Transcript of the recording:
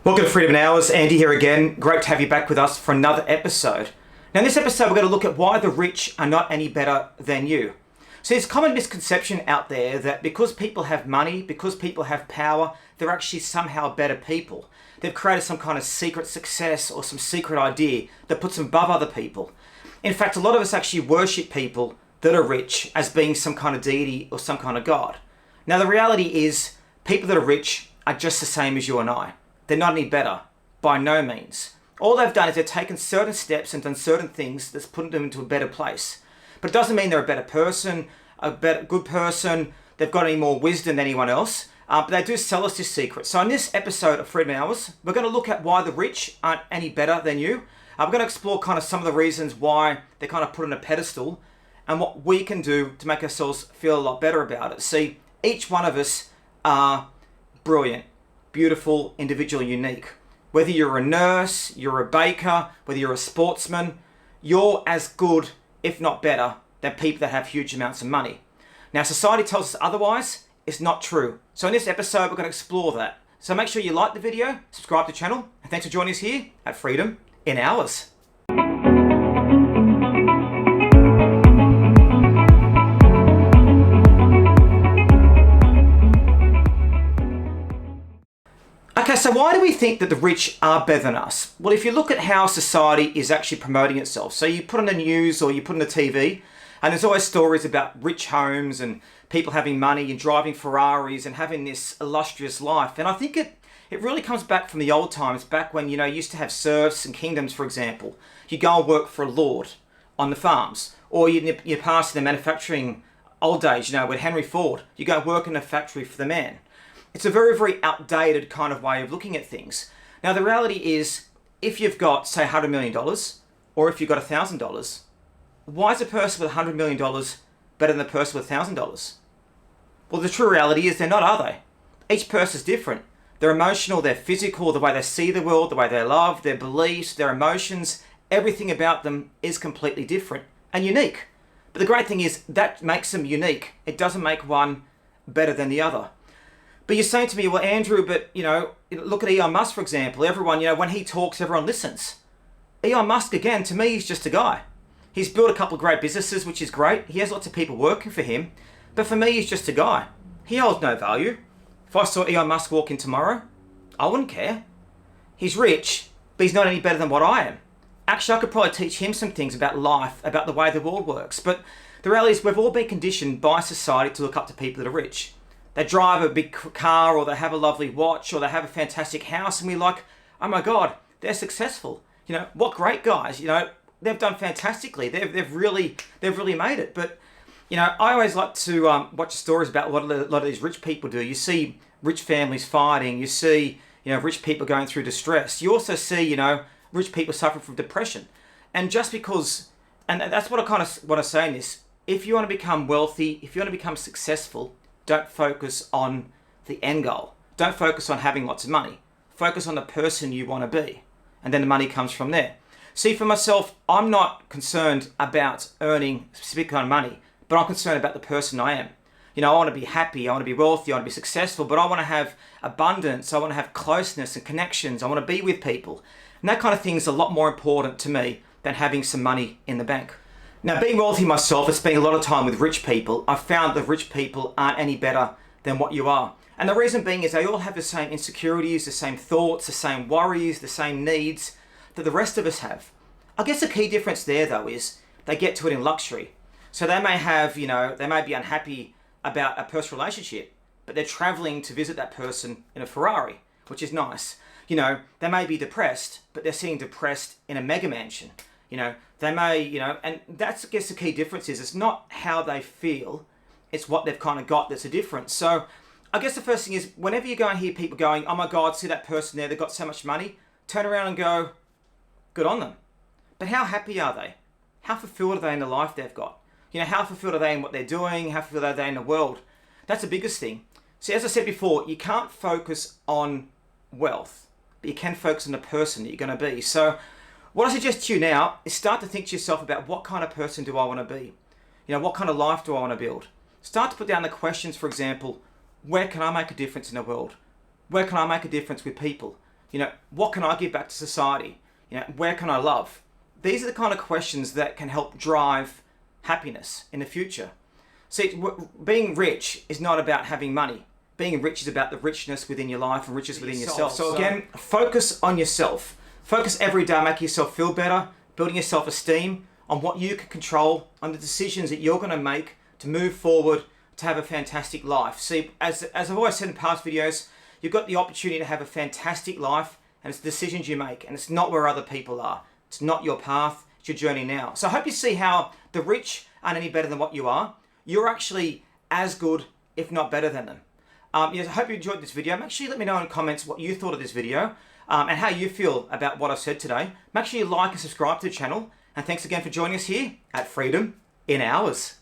Welcome to Freedom in Hours. Andy here again. Great to have you back with us for another episode. Now in this episode we're going to look at why the rich are not any better than you. So there's a common misconception out there that because people have money, because people have power, they're actually somehow better people. They've created some kind of secret success or some secret idea that puts them above other people. In fact, a lot of us actually worship people that are rich as being some kind of deity or some kind of god. Now the reality is people that are rich are just the same as you and I. They're not any better, by no means. All they've done is they've taken certain steps and done certain things that's put them into a better place. But it doesn't mean they're a better person, good person, they've got any more wisdom than anyone else, but they do sell us this secret. So in this episode of Freedom Hours, we're going to look at why the rich aren't any better than you. We're going to explore kind of some of the reasons why they're kind of put on a pedestal and what we can do to make ourselves feel a lot better about it. See, each one of us are brilliant, beautiful, individual, unique. Whether you're a nurse, you're a baker, whether you're a sportsman, you're as good, if not better, than people that have huge amounts of money. Now, society tells us otherwise. It's not true. So in this episode, we're going to explore that. So make sure you like the video, subscribe to the channel, and thanks for joining us here at Freedom in Hours. Okay, so why do we think that the rich are better than us? Well, if you look at how society is actually promoting itself, so you put on the news or you put on the TV, and there's always stories about rich homes and people having money and driving Ferraris and having this illustrious life. And I think it really comes back from the old times, back when, you used to have serfs and kingdoms, for example. You go and work for a lord on the farms, or you pass in the manufacturing old days, with Henry Ford. You go work in a factory for the man. It's a very, very outdated kind of way of looking at things. Now, the reality is, if you've got, say, $100 million, or if you've got $1,000, why is a person with $100 million better than the person with $1,000? Well, the true reality is they're not, are they? Each person's different. They're emotional, they're physical, the way they see the world, the way they love, their beliefs, their emotions, everything about them is completely different and unique. But the great thing is that makes them unique. It doesn't make one better than the other. But you're saying to me, well, Andrew, but, look at Eon Musk, for example. Everyone, when he talks, everyone listens. Eon Musk, again, to me, he's just a guy. He's built a couple of great businesses, which is great. He has lots of people working for him. But for me, he's just a guy. He holds no value. If I saw Eon Musk walk in tomorrow, I wouldn't care. He's rich, but he's not any better than what I am. Actually, I could probably teach him some things about life, about the way the world works. But the reality is we've all been conditioned by society to look up to people that are rich. They drive a big car, or they have a lovely watch, or they have a fantastic house, and we're like, oh my God, they're successful. What great guys. They've done fantastically. They've really made it. But I always like to watch stories about what a lot of these rich people do. You see rich families fighting. You see rich people going through distress. You also see rich people suffering from depression. And just because, and that's what I kind of want to say in this. If you want to become wealthy, if you want to become successful, don't focus on the end goal. Don't focus on having lots of money. Focus on the person you want to be. And then the money comes from there. See, for myself, I'm not concerned about earning a specific kind of money, but I'm concerned about the person I am. I want to be happy, I want to be wealthy, I want to be successful, but I want to have abundance, I want to have closeness and connections, I want to be with people. And that kind of thing is a lot more important to me than having some money in the bank. Now, being wealthy myself and spending a lot of time with rich people, I've found that rich people aren't any better than what you are. And the reason being is they all have the same insecurities, the same thoughts, the same worries, the same needs that the rest of us have. I guess the key difference there, though, is they get to it in luxury. So they may have, they may be unhappy about a personal relationship, but they're traveling to visit that person in a Ferrari, which is nice. They may be depressed, but they're sitting depressed in a mega mansion. They may, and that's, I guess, the key difference is it's not how they feel, it's what they've kind of got that's a difference. So I guess the first thing is, whenever you go and hear people going, oh my God, see that person there, they've got so much money, turn around and go, good on them. But how happy are they? How fulfilled are they in the life they've got? How fulfilled are they in what they're doing? How fulfilled are they in the world? That's the biggest thing. See, as I said before, you can't focus on wealth, but you can focus on the person that you're going to be. So what I suggest to you now is start to think to yourself about what kind of person do I want to be? What kind of life do I want to build? Start to put down the questions, for example, where can I make a difference in the world? Where can I make a difference with people? What can I give back to society? Where can I love? These are the kind of questions that can help drive happiness in the future. See, being rich is not about having money. Being rich is about the richness within your life and richness within yourself. So again, focus on yourself. Focus every day on making yourself feel better, building your self-esteem, on what you can control, on the decisions that you're going to make to move forward, to have a fantastic life. See, as I've always said in past videos, you've got the opportunity to have a fantastic life, and it's the decisions you make, and it's not where other people are. It's not your path, it's your journey now. So I hope you see how the rich aren't any better than what you are. You're actually as good, if not better than them. I hope you enjoyed this video. Make sure you let me know in the comments what you thought of this video and how you feel about what I've said today. Make sure you like and subscribe to the channel. And thanks again for joining us here at Freedom in Hours.